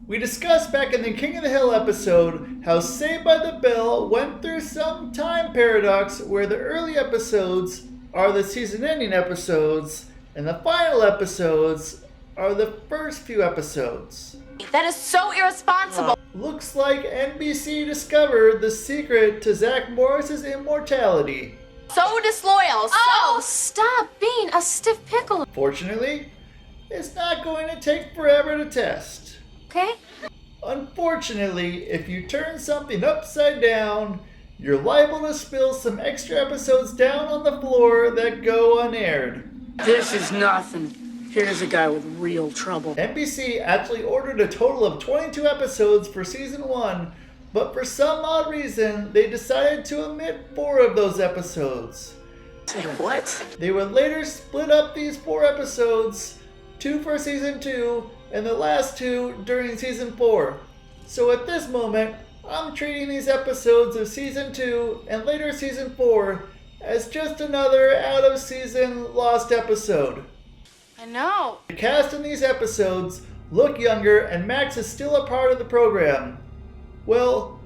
We discussed back in the King of the Hill episode how Saved by the Bell went through some time paradox where the early episodes are the season-ending episodes and the final episodes are the first few episodes. That is so irresponsible. Looks like NBC discovered the secret to Zach Morris's immortality. So disloyal. Oh, stop being a stiff pickle. Fortunately, it's not going to take forever to test. Okay? Unfortunately, if you turn something upside down, you're liable to spill some extra episodes down on the floor that go unaired. This is nothing. Here's a guy with real trouble. NBC actually ordered a total of 22 episodes for season 1, but for some odd reason, they decided to omit 4 of those episodes. Say what? They would later split up these 4 episodes, 2 for season 2, and the last 2 during season 4. So at this moment, I'm treating these episodes of season 2 and later season 4 as just another out-of-season lost episode. I know. The cast in these episodes look younger and Max is still a part of the program. Well,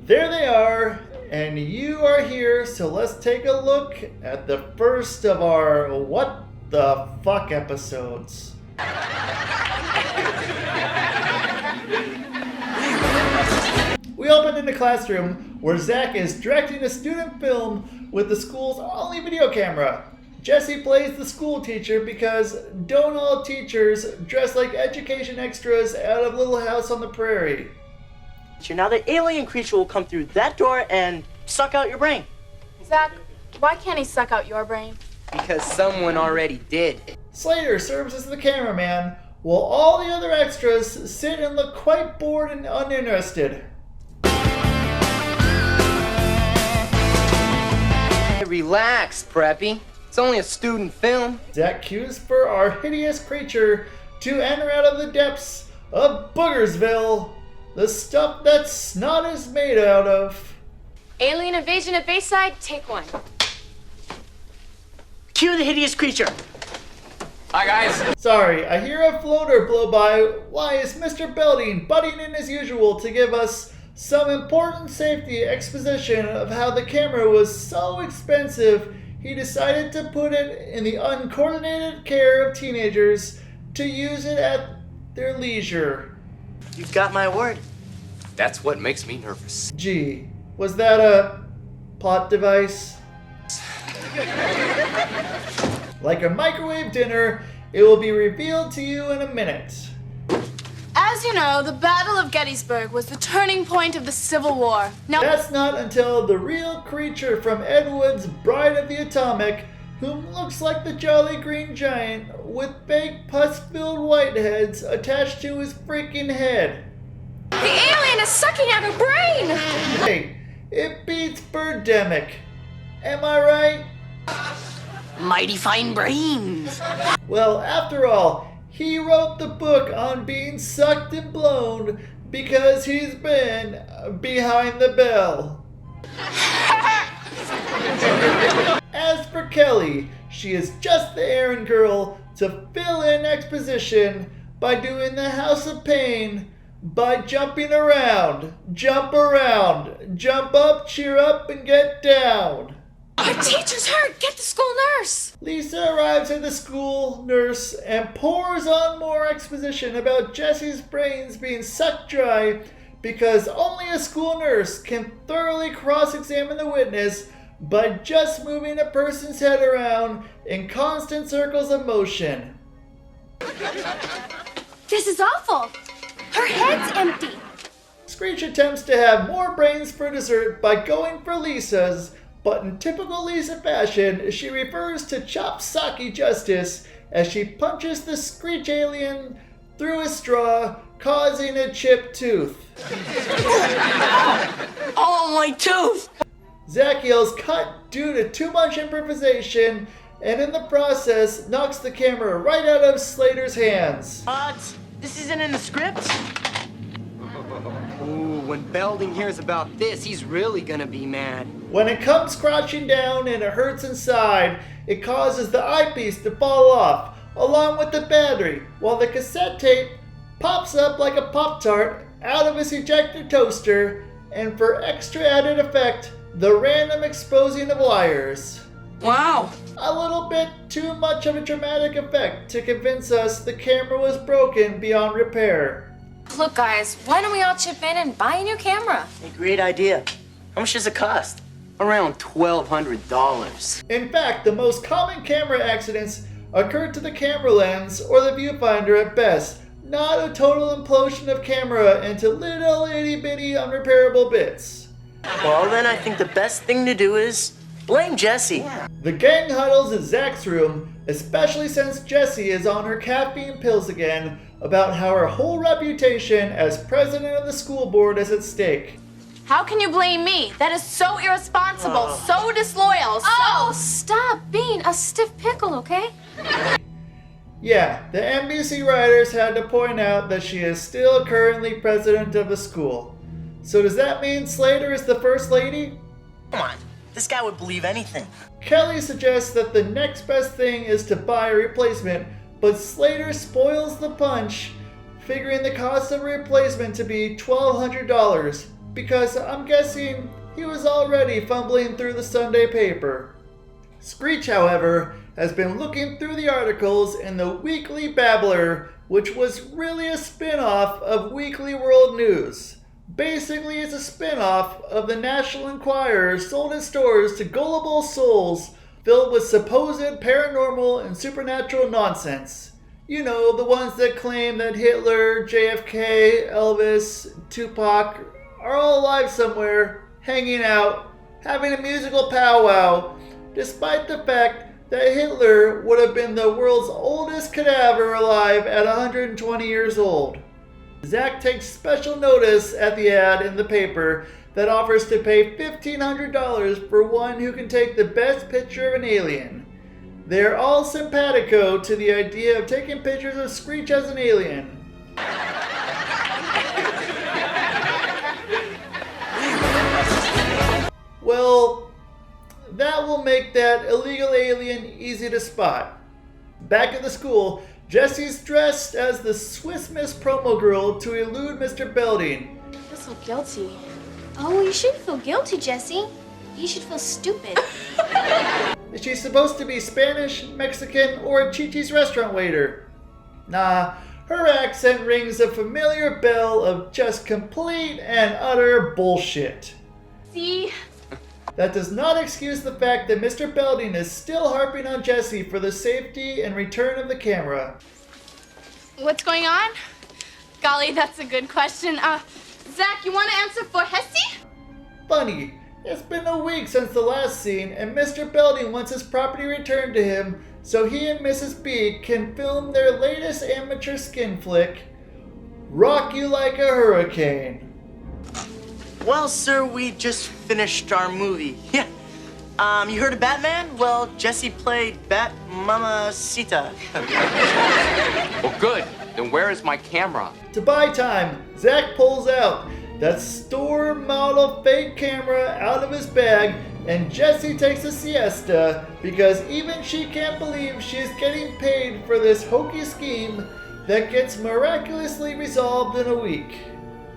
there they are, and you are here, so let's take a look at the first of our What the Fuck episodes. We open in the classroom where Zach is directing a student film with the school's only video camera. Jesse plays the school teacher because don't all teachers dress like education extras out of Little House on the Prairie? Now the alien creature will come through that door and suck out your brain. Zach, why can't he suck out your brain? Because someone already did. Slater serves as the cameraman, while all the other extras sit and look quite bored and uninterested. Hey, relax, Preppy. It's only a student film. Zach cues for our hideous creature to enter out of the depths of Boogersville, the stuff that snot is made out of. Alien invasion at Bayside, take 1. Cue the hideous creature. Hi, guys. Sorry, I hear a floater blow by. Why is Mr. Belding butting in as usual to give us some important safety exposition of how the camera was so expensive he decided to put it in the uncoordinated care of teenagers to use it at their leisure? You've got my word. That's what makes me nervous. Gee, was that a plot device? Like a microwave dinner, it will be revealed to you in a minute. As you know, the Battle of Gettysburg was the turning point of the Civil War. Now, That's not until the real creature from Ed Wood's Bride of the Atomic, whom looks like the Jolly Green Giant with fake pus-filled whiteheads attached to his freaking head. the alien is sucking out her brain! Hey, it beats Birdemic. Am I right? Mighty fine brains. Well, after all, he wrote the book on being sucked and blown because he's been behind the bell. As for Kelly, she is just the errand girl to fill in exposition by doing the House of Pain by jumping around, jump up, cheer up, and get down. Our teacher's hurt! Get the school nurse! Lisa arrives at the school nurse and pours on more exposition about Jesse's brains being sucked dry because only a school nurse can thoroughly cross-examine the witness by just moving a person's head around in constant circles of motion. This is awful! Her head's empty! Screech attempts to have more brains for dessert by going for Lisa's, but in typical Lisa fashion, she refers to chop sake justice as she punches the Screech alien through a straw, causing a chipped tooth. Oh, my tooth! Zach yells cut due to too much improvisation, and in the process knocks the camera right out of Slater's hands. This isn't in the script? Ooh, when Belding hears about this, he's really gonna be mad. When it comes crashing down and it hurts inside, it causes the eyepiece to fall off, along with the battery, while the cassette tape pops up like a Pop-Tart out of his ejector toaster, and for extra added effect, the random exposing of wires. Wow. A little bit too much of a dramatic effect to convince us the camera was broken beyond repair. Look, guys, why don't we all chip in and buy a new camera? A great idea. How much does it cost? Around $1,200. In fact, the most common camera accidents occur to the camera lens or the viewfinder at best, not a total implosion of camera into little itty-bitty unrepairable bits. Well, then I think the best thing to do is blame Jessie. The gang huddles in Zach's room, especially since Jessie is on her caffeine pills again, about how her whole reputation as president of the school board is at stake. How can you blame me? That is so irresponsible, so disloyal, Oh, stop being a stiff pickle, okay? Yeah, the NBC writers had to point out that she is still currently president of the school. So does that mean Slater is the first lady? Come on, this guy would believe anything. Kelly suggests that the next best thing is to buy a replacement, but Slater spoils the punch, figuring the cost of a replacement to be $1,200, because I'm guessing he was already fumbling through the Sunday paper. Screech, however, has been looking through the articles in the Weekly Babbler, which was really a spin-off of Weekly World News. Basically, it's a spin-off of the National Enquirer sold in stores to gullible souls filled with supposed paranormal and supernatural nonsense. You know, the ones that claim that Hitler, JFK, Elvis, Tupac are all alive somewhere, hanging out, having a musical powwow, despite the fact that Hitler would have been the world's oldest cadaver alive at 120 years old. Zach takes special notice at the ad in the paper that offers to pay $1,500 for one who can take the best picture of an alien. They're all simpatico to the idea of taking pictures of Screech as an alien. Well, that will make that illegal alien easy to spot. Back at the school, Jessie's dressed as the Swiss Miss promo girl to elude Mr. Belding. I feel so guilty. Oh, you shouldn't feel guilty, Jessie. You should feel stupid. Is she supposed to be Spanish, Mexican, or a Chi-Chi's restaurant waiter? Nah, her accent rings a familiar bell of just complete and utter bullshit. See? That does not excuse the fact that Mr. Belding is still harping on Jessie for the safety and return of the camera. What's going on? Golly, that's a good question. Zach, you want to answer for Hesse? Funny, it's been a week since the last scene, and Mr. Belding wants his property returned to him so he and Mrs. B can film their latest amateur skin flick, Rock You Like a Hurricane. Well, sir, we just finished our movie. Yeah. You heard of Batman? Well, Jessie played Bat Mamacita. Well, good. Then where is my camera? To buy time, Zach pulls out that store model fake camera out of his bag, and Jessie takes a siesta because even she can't believe she is getting paid for this hokey scheme that gets miraculously resolved in a week.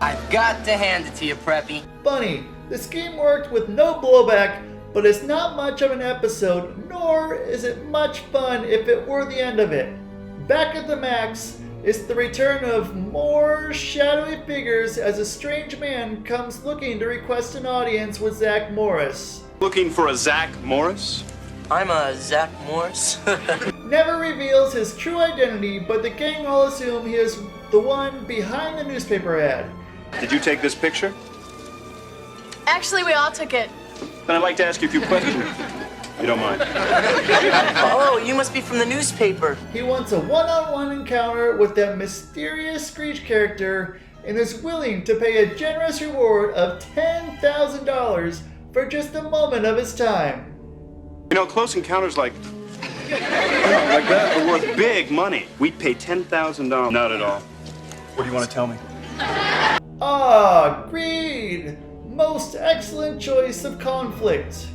I've got to hand it to you, Preppy. Funny, the scheme worked with no blowback, but it's not much of an episode, nor is it much fun if it were the end of it. Back at the Max, it's the return of more shadowy figures as a strange man comes looking to request an audience with Zach Morris. Looking for a Zach Morris? I'm a Zach Morris. Never reveals his true identity, but the gang all assume he is the one behind the newspaper ad. Did you take this picture? Actually, we all took it. Then I'd like to ask you a few questions, if you don't mind. Oh, you must be from the newspaper. He wants a one-on-one encounter with that mysterious Screech character and is willing to pay a generous reward of $10,000 for just a moment of his time. You know, close encounters like that are worth big money. We'd pay $10,000. Not at all. What do you want to tell me? Ah, greed! Most excellent choice of conflict.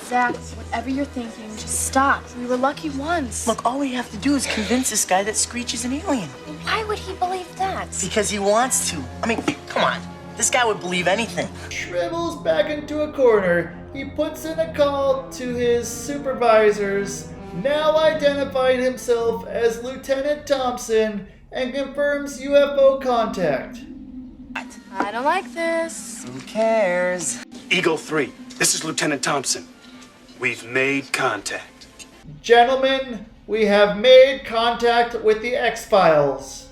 Zach, whatever you're thinking, just stop. We were lucky once. Look, all we have to do is convince this guy that Screech is an alien. Why would he believe that? Because he wants to. I mean, come on. This guy would believe anything. Shrivels back into a corner. He puts in a call to his supervisors, now identifying himself as Lieutenant Thompson, and confirms UFO contact. I don't like this. Who cares? Eagle 3, this is Lieutenant Thompson. We've made contact. Gentlemen, we have made contact with the X-Files.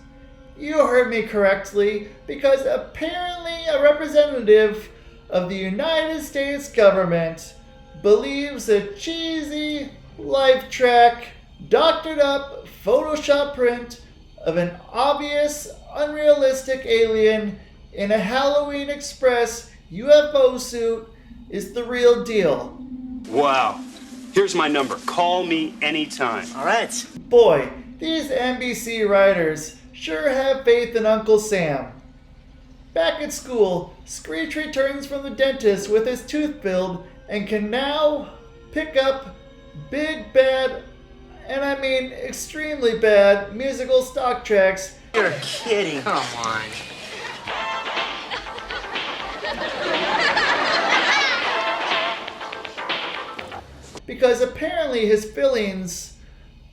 You heard me correctly, because apparently a representative of the United States government believes a cheesy, life-track, doctored-up Photoshop print of an obvious, unrealistic alien in a Halloween Express UFO suit is the real deal. Wow. Here's my number. Call me anytime. All right. Boy, these NBC writers sure have faith in Uncle Sam. Back at school, Screech returns from the dentist with his tooth filled and can now pick up big bad, and I mean extremely bad, musical stock tracks. You're kidding. Come on. Because apparently his fillings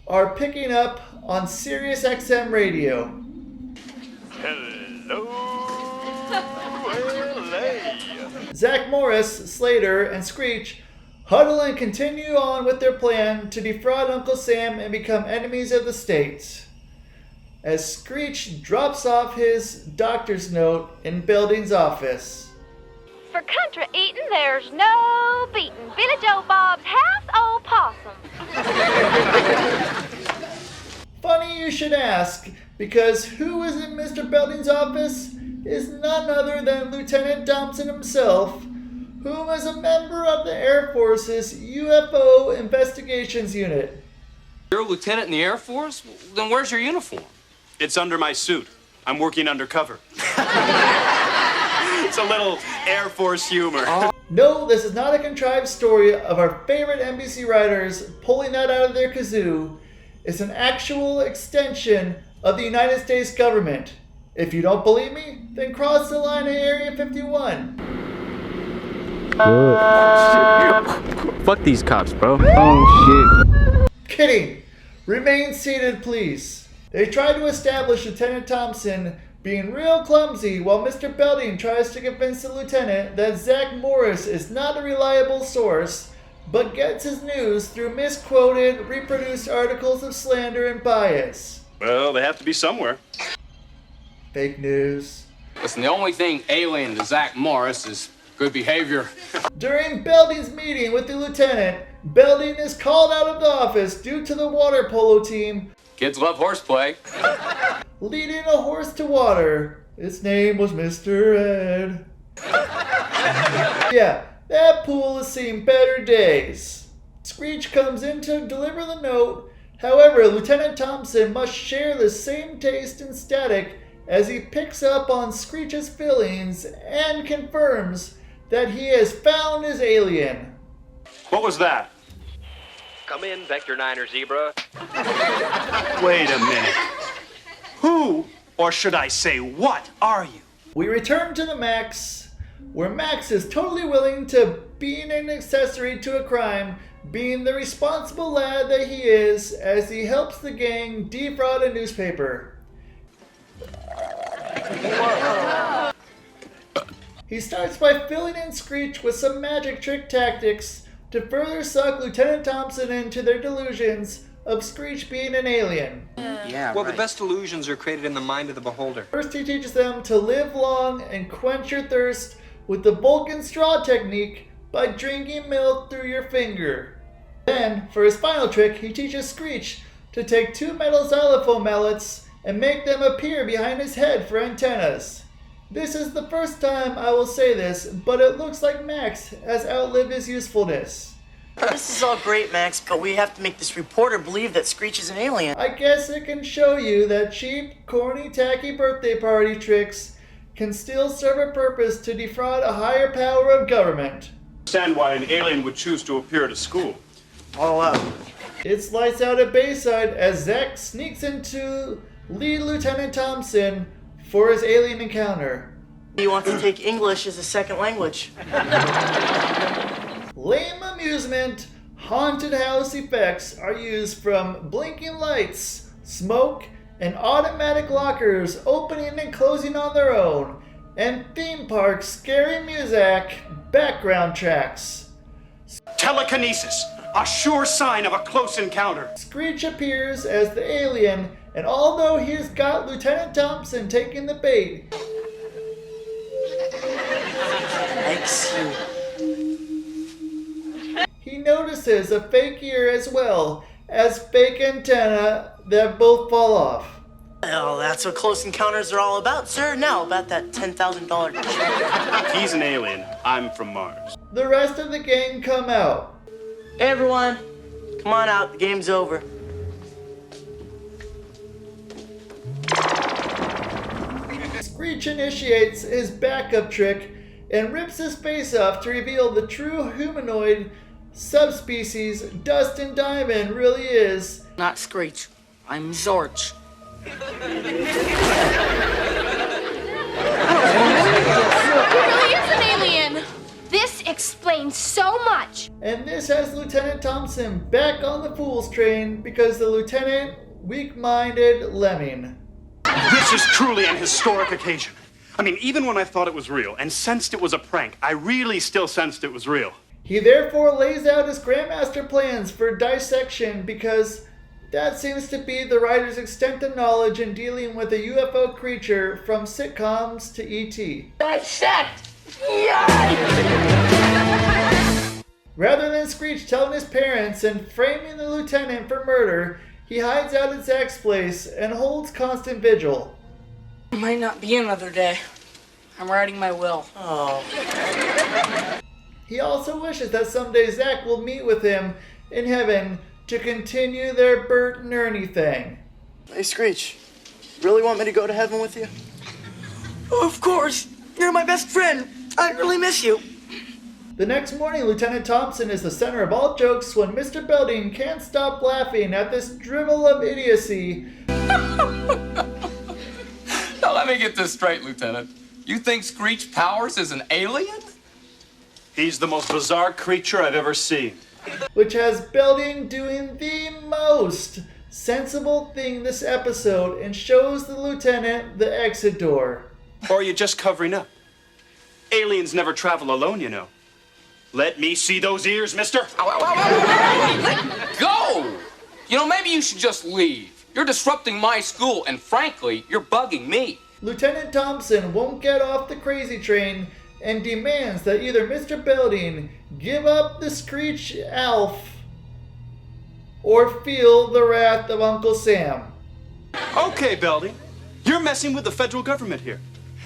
are picking up on Sirius XM radio. Hello, LA. Zach Morris, Slater, and Screech huddle and continue on with their plan to defraud Uncle Sam and become enemies of the state. As Screech drops off his doctor's note in Belding's office. For country eating, there's no beating Billy Joe Bob's house old possum. Funny you should ask, because who is in Mr. Belding's office is none other than Lieutenant Thompson himself, whom is a member of the Air Force's UFO Investigations Unit. You're a lieutenant in the Air Force? Then where's your uniform? It's under my suit. I'm working undercover. It's a little Air Force humor. No, this is not a contrived story of our favorite NBC writers pulling that out of their kazoo. It's an actual extension of the United States government. If you don't believe me, then cross the line at Area 51. Fuck these cops, bro. Oh shit. Kidding. Remain seated, please. They try to establish Lieutenant Thompson being real clumsy while Mr. Belding tries to convince the lieutenant that Zach Morris is not a reliable source, but gets his news through misquoted, reproduced articles of slander and bias. Well, they have to be somewhere. Fake news. Listen, the only thing alien to Zach Morris is good behavior. During Belding's meeting with the lieutenant, Belding is called out of the office due to the water polo team Kids love horseplay. leading a horse to water. Its name was Mr. Ed. Yeah, that pool has seen better days. Screech comes in to deliver the note. However, Lieutenant Thompson must share the same taste in static as he picks up on Screech's feelings and confirms that he has found his alien. What was that? Come in, Vector 9er Zebra. Wait a minute. Who, or should I say what, are you? We return to the Max, where Max is totally willing to being an accessory to a crime, being the responsible lad that he is, as he helps the gang defraud a newspaper. He starts by filling in Screech with some magic trick tactics to further suck Lieutenant Thompson into their delusions of Screech being an alien. Well, the best illusions are created in the mind of the beholder. First, he teaches them to live long and quench your thirst with the Vulcan straw technique by drinking milk through your finger. Then, for his final trick, he teaches Screech to take 2 metal xylophone mallets and make them appear behind his head for antennas. This is the first time I will say this, but it looks like Max has outlived his usefulness. This is all great, Max, but we have to make this reporter believe that Screech is an alien. I guess it can show you that cheap, corny, tacky birthday party tricks can still serve a purpose to defraud a higher power of government. understand why an alien would choose to appear at a school. All out. It's lights out at Bayside as Zach sneaks into lead Lieutenant Thompson for his alien encounter. He wants to take English as a second language. Lame amusement, haunted house effects are used from blinking lights, smoke, and automatic lockers opening and closing on their own, and theme park scary music background tracks. Telekinesis, a sure sign of a close encounter. Screech appears as the alien, and although he's got Lieutenant Thompson taking the bait, he notices a fake ear as well as fake antenna that both fall off. Well, that's what close encounters are all about, sir. Now, about that $10,000. He's an alien. I'm from Mars. The rest of the gang come out. Hey, everyone. Come on out. The game's over. Screech initiates his backup trick and rips his face off to reveal the true humanoid subspecies Dustin Diamond really is. Not Screech. I'm Zorch. He really is an alien. This explains so much. And this has Lieutenant Thompson back on the fool's train because the lieutenant weak-minded lemming. This is truly an historic occasion. I mean, even when I thought it was real and sensed it was a prank, I really still sensed it was real. He therefore lays out his Grandmaster plans for dissection because that seems to be the writer's extent of knowledge in dealing with a UFO creature from sitcoms to E.T. Dissect! Rather than Screech telling his parents and framing the lieutenant for murder, he hides out at Zach's place and holds constant vigil. It might not be another day. I'm writing my will. Oh. He also wishes that someday Zach will meet with him in heaven to continue their Bert and Ernie thing. Hey, Screech. Really want me to go to heaven with you? Of course. You're my best friend. I really miss you. The next morning, Lieutenant Thompson is the center of all jokes when Mr. Belding can't stop laughing at this drivel of idiocy. Now let me get this straight, Lieutenant. You think Screech Powers is an alien? He's the most bizarre creature I've ever seen. Which has Belding doing the most sensible thing this episode and shows the lieutenant the exit door. Or are you just covering up? Aliens never travel alone, you know. Let me see those ears, mister. Let go! You know, maybe you should just leave. You're disrupting my school, and frankly, you're bugging me. Lieutenant Thompson won't get off the crazy train and demands that either Mr. Belding give up the Screech Alf or feel the wrath of Uncle Sam. Okay, Belding. You're messing with the federal government here.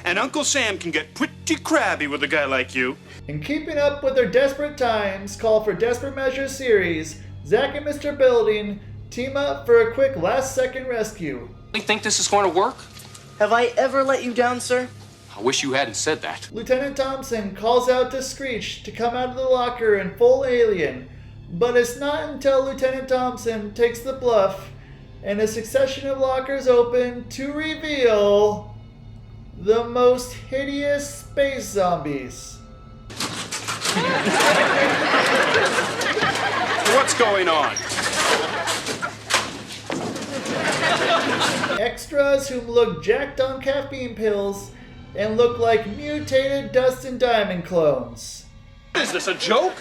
And Uncle Sam can get pretty crabby with a guy like you. In keeping up with their desperate times call for Desperate Measures series, Zach and Mr. Belding team up for a quick last-second rescue. You think this is going to work? Have I ever let you down, sir? I wish you hadn't said that. Lieutenant Thompson calls out to Screech to come out of the locker in full alien, but it's not until Lieutenant Thompson takes the bluff and a succession of lockers open to reveal the most hideous space zombies. What's going on? Extras who look jacked on caffeine pills and look like mutated Dustin Diamond clones. Is this a joke?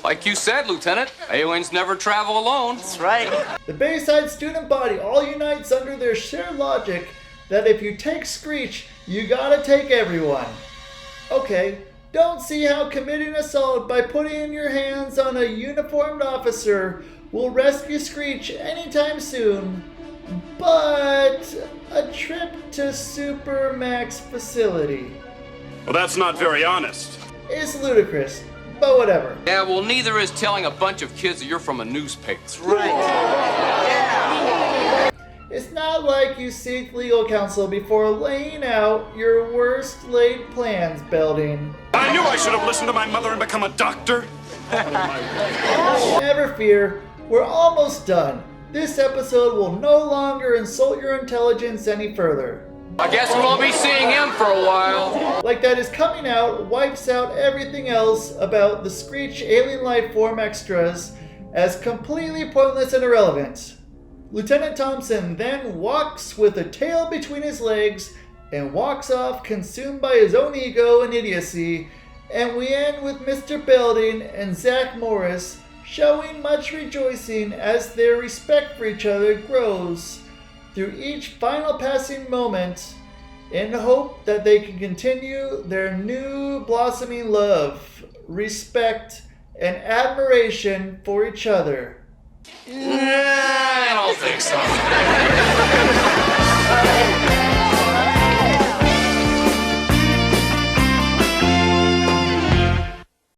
Like you said, Lieutenant, aliens never travel alone. That's right. The Bayside student body all unites under their shared logic that if you take Screech, you gotta take everyone. Okay, don't see how committing assault by putting your hands on a uniformed officer will rescue Screech anytime soon, but a trip to Supermax facility Well, that's not very honest. is ludicrous, but whatever. Yeah, well, neither is telling a bunch of kids that you're from a newspaper. That's right. It's not like you seek legal counsel before laying out your worst laid plans, Belding. I'm I knew I should have listened to my mother and become a doctor. Never fear, we're almost done. This episode will no longer insult your intelligence any further. I guess we won't be seeing him for a while. Like that is coming out wipes out everything else about the Screech alien life form extras as completely pointless and irrelevant. Lieutenant Thompson then walks with a tail between his legs and walks off consumed by his own ego and idiocy, and we end with Mr. Belding and Zach Morris showing much rejoicing as their respect for each other grows through each final passing moment in hope that they can continue their new blossoming love, respect, and admiration for each other. I don't think so.